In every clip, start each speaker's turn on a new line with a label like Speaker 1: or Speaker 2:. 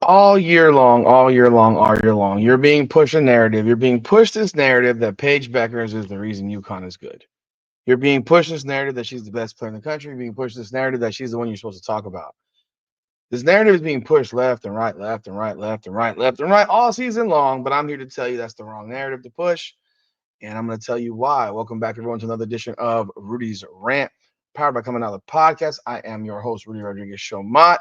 Speaker 1: All year long, you're being pushed a narrative. You're being pushed this narrative that Paige Bueckers is the reason UConn is good. You're being pushed this narrative that she's the best player in the country. You're being pushed this narrative that she's the one you're supposed to talk about. This narrative is being pushed left and right, left and right, left and right, left and right all season long. But I'm here to tell you that's the wrong narrative to push. And I'm going to tell you why. Welcome back, everyone, to another edition of Rudy's Rant, powered by Coming Out of the Podcast. I am your host, Rudy Rodriguez Showmont,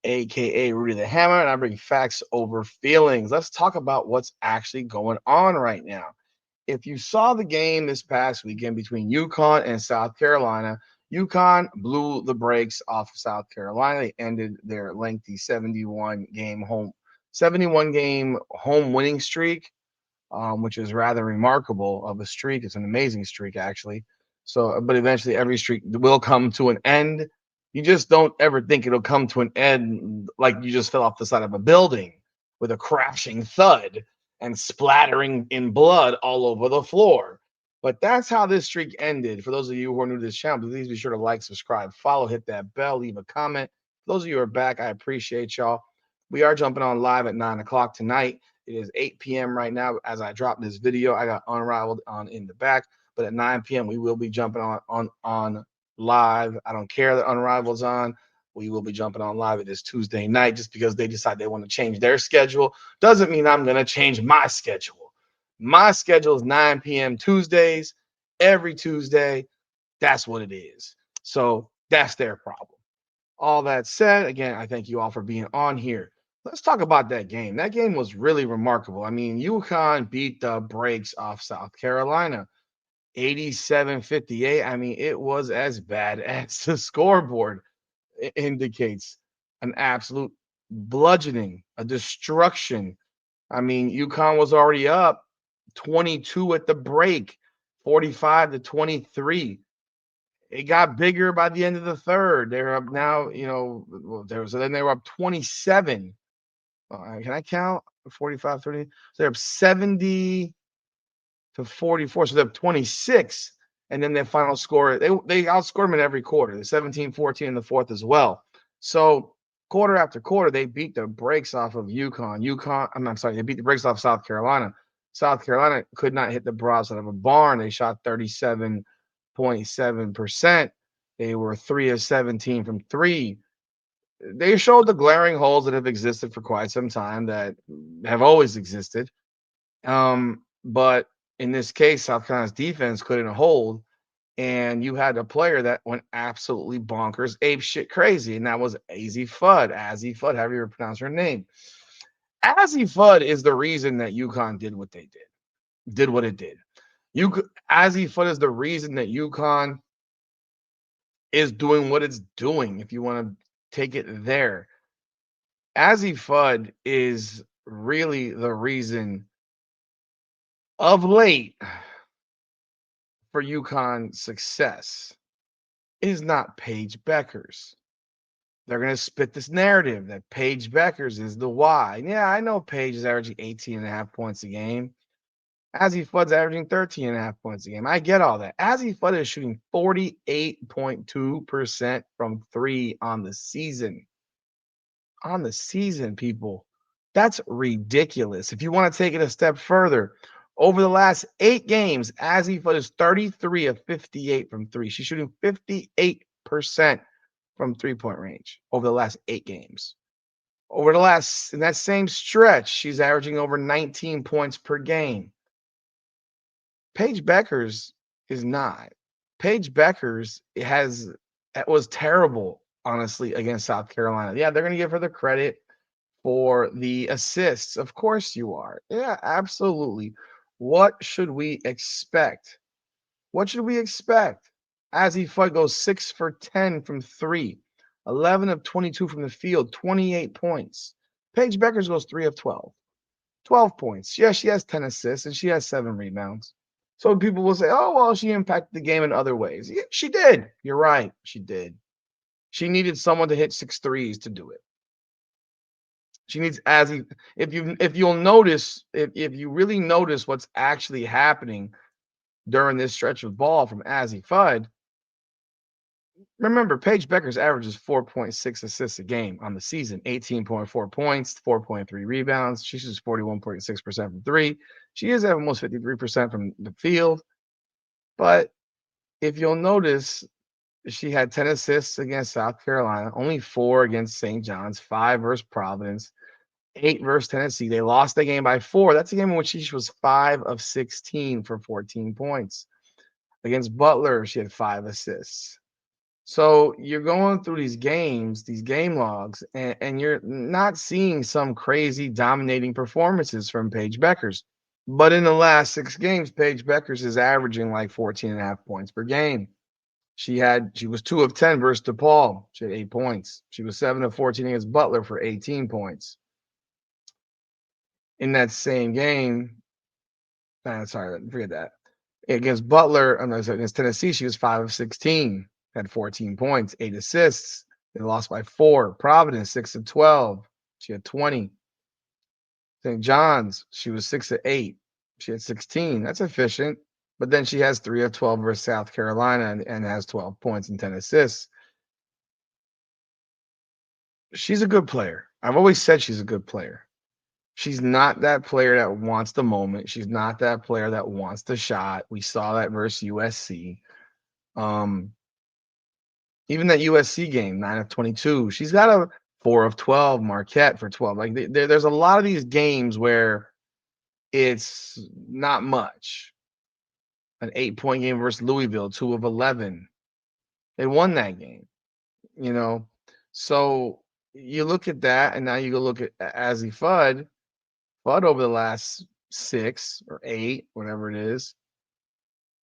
Speaker 1: aka Rudy the Hammer, and I bring facts over feelings. Let's talk about what's actually going on right now. If you saw the game this past weekend between UConn and South Carolina, UConn blew the brakes off of South Carolina. They ended their lengthy 71 game home winning streak, which is rather remarkable of a streak. It's an amazing streak, actually. So, but eventually every streak will come to an end. You just don't ever think it'll come to an end like you just fell off the side of a building with a crashing thud and splattering in blood all over the floor. But that's how this streak ended. For those of you who are new to this channel, please be sure to like, subscribe, follow, hit that bell, leave a comment. For those of you who are back, I appreciate y'all. We are jumping on live at 9 o'clock tonight. It is 8 p.m. right now as I drop this video. I got Unrivaled on in the back, but at 9 p.m. we will be jumping on live. I don't care that Unrivaled's on. We will be jumping on live. It is Tuesday night. Just because they decide they want to change their schedule doesn't mean I'm going to change my schedule. My schedule is 9 p.m. Tuesdays, every Tuesday. That's what it is. So that's their problem. All that said, again, I thank you all for being on here. Let's talk about that game. That game was really remarkable. I mean, UConn beat the brakes off South Carolina 87-58. I mean, it was as bad as the scoreboard indicates, an absolute bludgeoning, a destruction. I mean, UConn was already up 22 at the break, 45-23. It got bigger by the end of the third. They're up now, then they were up 27. Can I count? 45, 30. So they're up 70-44. So they're up 26. And then their final score, they outscored them in every quarter. The 17-14 in the fourth as well. So quarter after quarter, they beat the brakes off of UConn. I'm sorry, they beat the brakes off South Carolina. South Carolina could not hit the broadside out of a barn. They shot 37.7%. They were 3 of 17 from three. They showed the glaring holes that have existed for quite some time, that have always existed. But in this case, South Carolina's defense couldn't hold, and you had a player that went absolutely bonkers, ape shit crazy, and that was Azzi Fudd, however you pronounce her name. Azzi Fudd is the reason that UConn did what they did what it did. Azzi Fudd is the reason that UConn is doing what it's doing, if you want to take it there. Azzi Fudd is really the reason of late for UConn success. It is not Paige Bueckers. They're going to spit this narrative that Paige Bueckers is the why. Yeah, I know Paige is averaging 18.5 points a game. Azzi Fudd's averaging 13.5 points a game. I get all that. Azzi Fudd is shooting 48.2% from three on the season. On the season, people. That's ridiculous. If you want to take it a step further, over the last 8 games, Azzi Fudd is 33 of 58 from three. She's shooting 58% from three-point range over the last 8 games. In that same stretch, she's averaging over 19 points per game. Paige Bueckers is not. Paige Bueckers was terrible, honestly, against South Carolina. Yeah, they're going to give her the credit for the assists. Of course you are. Yeah, absolutely. What should we expect? Azzi Fudd goes 6 for 10 from three, 11 of 22 from the field, 28 points. Paige Bueckers goes 3 of 12, 12 points. Yeah, she has 10 assists and she has 7 rebounds. So people will say, oh, well, she impacted the game in other ways. Yeah, she did. You're right. She did. She needed someone to hit 6 threes to do it. She needs Azzi. If you really notice what's actually happening during this stretch of ball from Azzi Fudd, Remember, Paige Bueckers averages 4.6 assists a game on the season, 18.4 points, 4.3 rebounds. She shoots 41.6% from three. She is at almost 53% from the field. But if you'll notice, she had 10 assists against South Carolina, only 4 against St. John's, 5 versus Providence, 8 versus Tennessee. They lost the game by 4. That's a game in which she was 5 of 16 for 14 points. Against Butler, she had 5 assists. So you're going through these games, these game logs, and you're not seeing some crazy dominating performances from Paige Bueckers. But in the last 6 games, Paige Bueckers is averaging like 14 and a half points per game. She was 2 of 10 versus DePaul. She had 8 points. She was 7 of 14 against Butler for 18 points. In that same game, sorry, forget that. Against Butler, against Tennessee, she was 5 of 16, had 14 points, 8 assists. They lost by 4. Providence, 6 of 12. She had 20. St. John's, she was 6 of 8. She had 16. That's efficient. But then she has 3 of 12 versus South Carolina and has 12 points and 10 assists. She's a good player. I've always said she's a good player. She's not that player that wants the moment. She's not that player that wants the shot. We saw that versus USC. Um, Even that USC game, 9 of 22. She's got a 4 of 12, Marquette for 12. Like there's a lot of these games where it's not much. An 8-point game versus Louisville, 2 of 11. They won that game, you know. So you look at that, and now you go look at Azzi Fudd. Fudd over the last 6 or 8, whatever it is.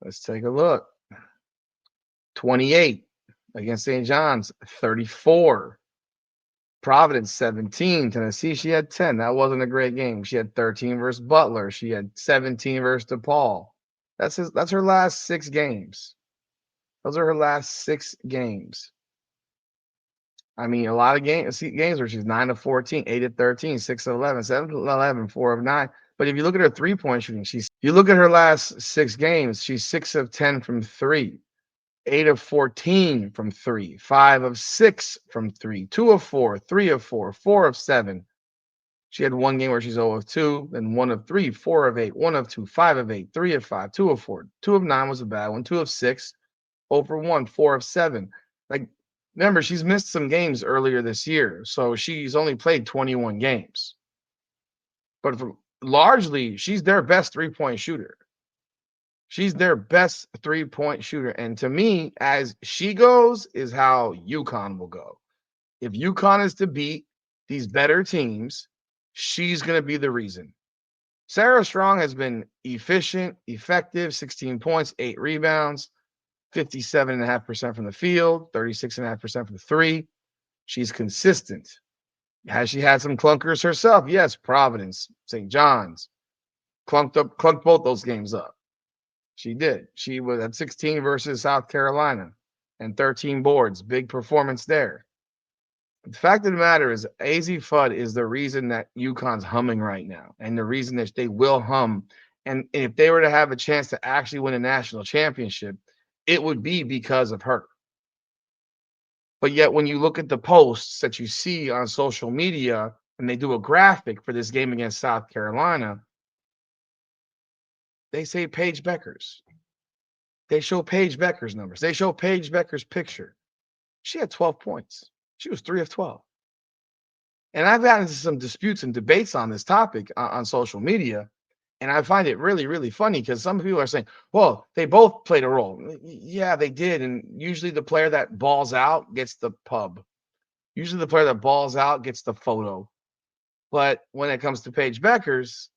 Speaker 1: Let's take a look. 28 against St. John's, 34. Providence 17, Tennessee she had 10. That wasn't a great game. She had 13 versus Butler. She had 17 versus DePaul. That's her last 6 games. Those are her last 6 games. I mean, a lot of games where she's 9 of 14, 8 of 13, 6 of 11, 7 of 11, 4 of 9. But if you look at her 3-point shooting, you look at her last 6 games, she's 6 of 10 from 3. 8 of 14 from 3, 5 of 6 from 3, 2 of 4, 3 of 4, 4 of 7. She had 1 game where she's 0 of 2, then 1 of 3, 4 of 8, 1 of 2, 5 of 8, 3 of 5, 2 of 4, 2 of 9 was a bad one, 2 of 6, 0 for 1, 4 of 7. Like, remember, she's missed some games earlier this year, so she's only played 21 games. But largely, she's their best 3-point shooter. She's their best 3-point shooter. And to me, as she goes, is how UConn will go. If UConn is to beat these better teams, she's going to be the reason. Sarah Strong has been efficient, effective, 16 points, 8 rebounds, 57.5% from the field, 36.5% from the three. She's consistent. Has she had some clunkers herself? Yes, Providence, St. John's, clunked both those games up. She did. She was at 16 versus South Carolina and 13 boards. Big performance there. The fact of the matter is, Azzi Fudd is the reason that UConn's humming right now, and the reason that they will hum. And if they were to have a chance to actually win a national championship, it would be because of her. But yet, when you look at the posts that you see on social media, and they do a graphic for this game against South Carolina, they say Paige Bueckers. They show Paige Bueckers' numbers. They show Paige Bueckers' picture. She had 12 points. She was 3 of 12. And I've gotten into some disputes and debates on this topic on social media. And I find it really, really funny because some people are saying, well, they both played a role. Yeah, they did. And usually the player that balls out gets the pub. Usually the player that balls out gets the photo. But when it comes to Paige Bueckers,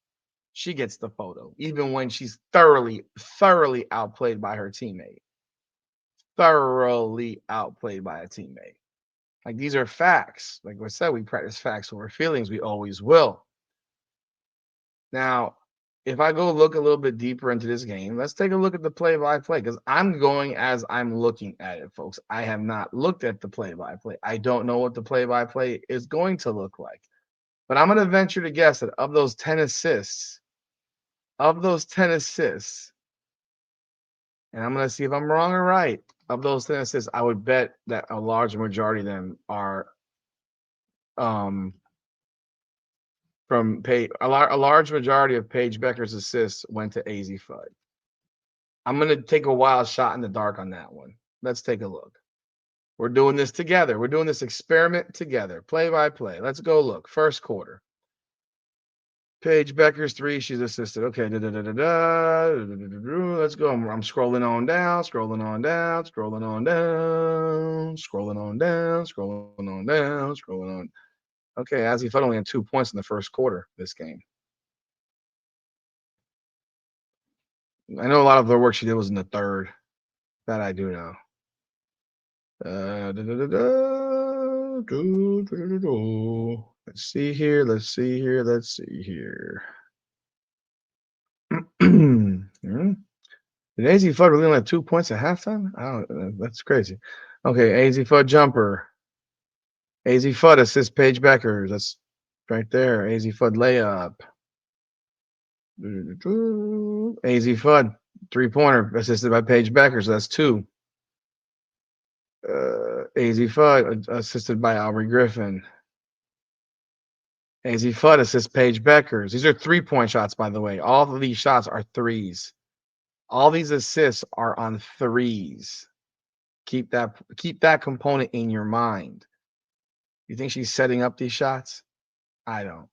Speaker 1: she gets the photo, even when she's thoroughly, thoroughly outplayed by her teammate. Thoroughly outplayed by a teammate. Like, these are facts. Like I said, we practice facts over feelings. We always will. Now, if I go look a little bit deeper into this game, let's take a look at the play-by-play because I'm going as I'm looking at it, folks. I have not looked at the play-by-play. I don't know what the play-by-play is going to look like. But I'm going to venture to guess that of those 10 assists, And I'm gonna see if I'm wrong or right. Of those 10 assists, I would bet that a large majority of them are um from Paige. A large majority of Paige Bueckers' assists went to Azzi Fudd. I'm gonna take a wild shot in the dark on that one. Let's take a look. We're doing this together. We're doing this experiment together, play by play. Let's go look. First quarter. Paige Bueckers 3. She's assisted. Okay. Let's go. I'm scrolling on down, scrolling on down, scrolling on down, scrolling on down, scrolling on down, scrolling on. Okay, Azzi Fudd only had 2 points in the first quarter this game. I know a lot of the work she did was in the third. That I do know. Let's see here. Let's see here. Let's see here. Did Azzi Fudd really only have 2 points at halftime? I don't. That's crazy. Okay, Azzi Fudd jumper. Azzi Fudd assists Paige Bueckers. That's right there. Azzi Fudd layup. Azzi Fudd 3-pointer assisted by Paige Bueckers. That's 2. Azzi Fudd assisted by Aubrey Griffin. Azzi Fudd assists Paige Bueckers. These are 3-point shots, by the way. All of these shots are threes. All these assists are on threes. Keep that component in your mind. You think she's setting up these shots? I don't.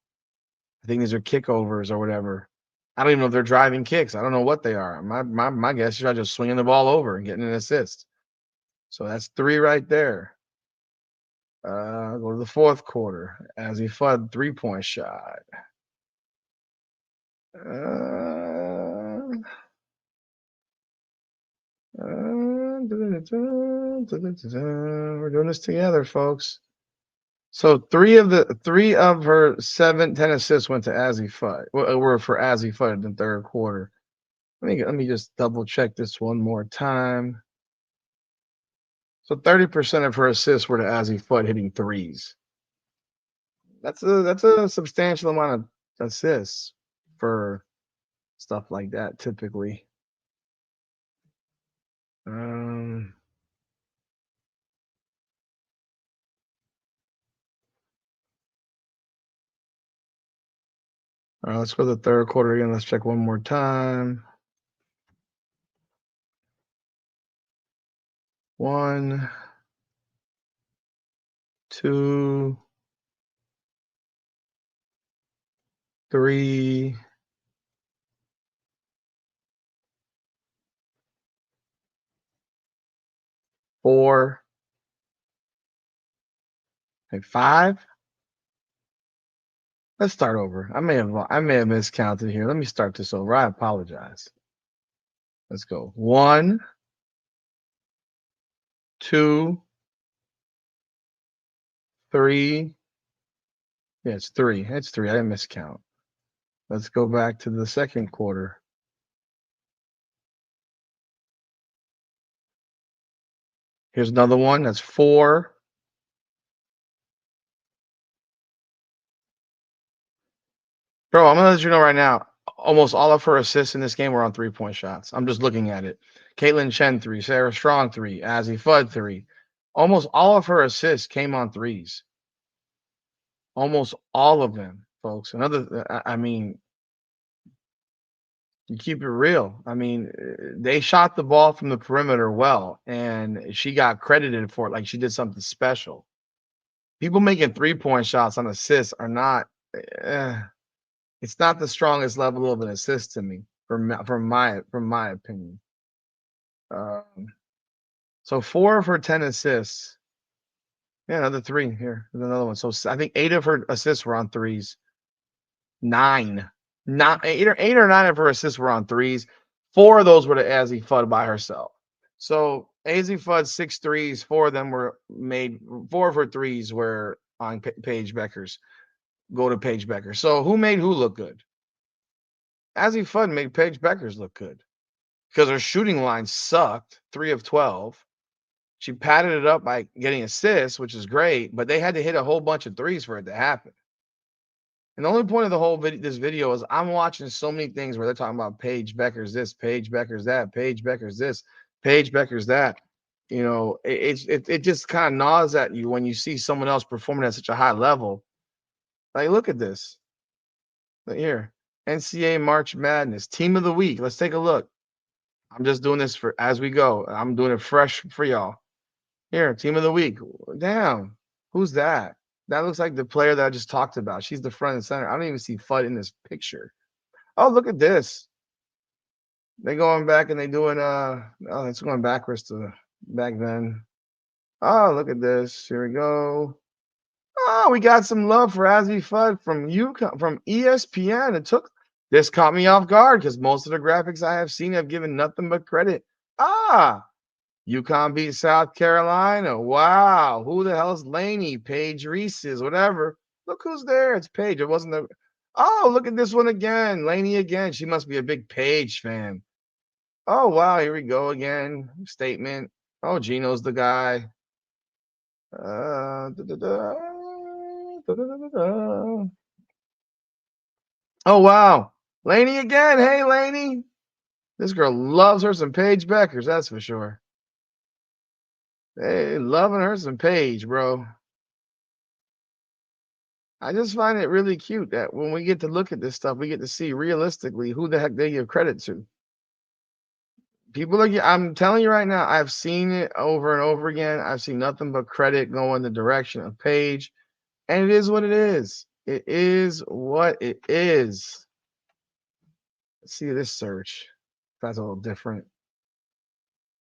Speaker 1: I think these are kickovers or whatever. I don't even know if they're driving kicks. I don't know what they are. My guess is she's just swinging the ball over and getting an assist. So that's 3 right there. Go to the fourth quarter. Azzi Fudd 3-point shot. We're doing this together, folks. So 3 of her 10 assists went to Azzi Fudd. Were for Azzi Fudd in the third quarter. Let me just double check this one more time. So 30% of her assists were to Azzi Fudd hitting threes. That's a substantial amount of assists for stuff like that typically. All right, let's go to the third quarter again. Let's check one more time. 1, 2, 3, 4, and 5. Let's start over. I may have miscounted here. Let me start this over. I apologize. Let's go. 1, 2, 3. Yeah, it's 3. It's 3. I didn't miscount. Let's go back to the second quarter. Here's another one. That's 4. Bro, I'm gonna let you know right now. Almost all of her assists in this game were on 3-point shots. I'm just looking at it. Caitlin Chen 3, Sarah Strong 3, Azzi Fudd 3. Almost all of her assists came on threes. Almost all of them, folks. I mean, you keep it real. I mean, they shot the ball from the perimeter well, and she got credited for it like she did something special. People making 3-point shots on assists are not. It's not the strongest level of an assist to me, from my opinion. So 4 of her 10 assists. Yeah, another 3 here. There's another one. So I think 8 of her assists were on threes. 9, not 8 or 9 of her assists were on threes. 4 of those were to Azzi Fudd by herself. So Azzi Fudd 6 threes. 4 of them were made. 4 of her threes were on Paige Bueckers. Go to Paige Bueckers. So who made who look good? Azzi Fudd made Paige Bueckers look good because her shooting line sucked. 3 of 12. She padded it up by getting assists, which is great, but they had to hit a whole bunch of threes for it to happen. And the only point of the whole video, this video, is I'm watching so many things where they're talking about Paige Bueckers this, Paige Bueckers that, Paige Bueckers this, Paige Bueckers that. You know, it just kind of gnaws at you when you see someone else performing at such a high level. Like, look at this. Look here, NCAA March Madness Team of the Week. Let's take a look. I'm just doing this for as we go. I'm doing it fresh for y'all. Here, Team of the Week. Damn, who's that? That looks like the player that I just talked about. She's the front and center. I don't even see Fudd in this picture. Oh, look at this. They going back and they doing oh, it's going backwards to back then. Oh, look at this. Here we go. Oh, we got some love for Azzi Fudd from UConn from ESPN. This caught me off guard because most of the graphics I have seen have given nothing but credit. Ah, UConn beat South Carolina. Wow. Who the hell's Laney? Paige Reese's, whatever. Look who's there. It's Paige. It wasn't the. Oh, look at this one again. Laney again. She must be a big Paige fan. Oh, wow. Here we go again. Statement. Oh, Gino's the guy. Da, da, da, da, da, da, da. Oh, wow. Laney again. Hey, Laney. This girl loves her some Paige Bueckers, that's for sure. Hey, loving her some Paige, bro. I just find it really cute that when we get to look at this stuff, we get to see realistically who the heck they give credit to. People are, I'm telling you right now, I've seen it over and over again. I've seen nothing but credit go in the direction of Paige, and it is what it is. It is what it is. Let's see this search. That's a little different.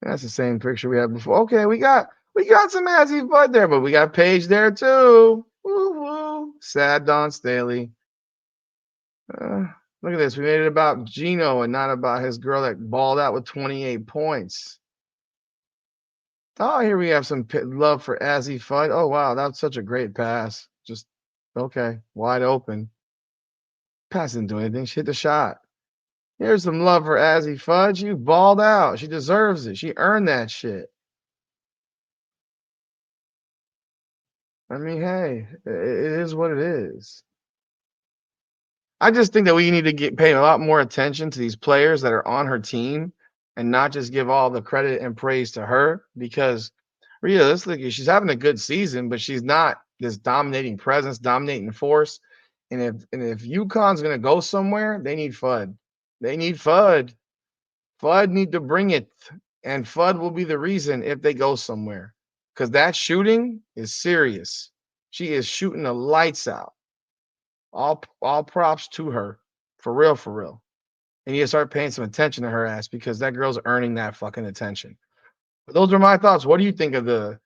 Speaker 1: That's the same picture we had before. Okay, we got some Azzi Fudd there, but we got Paige there too. Woo woo. Sad Don Staley. Look at this. We made it about Gino and not about his girl that balled out with 28 points. Oh, here we have some love for Azzi Fudd. Oh, wow. That's such a great pass. Just, okay. Wide open. Pass didn't do anything. She hit the shot. Here's some love for Azzi Fudd. She balled out. She deserves it. She earned that shit. I mean, hey, it is what it is. I just think that we need to pay a lot more attention to these players that are on her team and not just give all the credit and praise to her because realistically, she's having a good season, but she's not this dominating presence, dominating force. And if UConn's gonna go somewhere, they need Fudd. They need Fudd. Fudd need to bring it, and Fudd will be the reason if they go somewhere. Because that shooting is serious. She is shooting the lights out. All props to her. For real, for real. And you start paying some attention to her ass because that girl's earning that fucking attention. But those are my thoughts. What do you think of the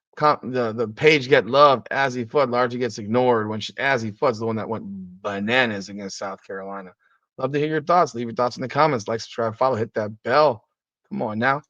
Speaker 1: Paige get loved? Azzi Fudd largely gets ignored when Azzi Fudd's the one that went bananas against South Carolina. Love to hear your thoughts. Leave your thoughts in the comments. Like, subscribe, follow, hit that bell. Come on now.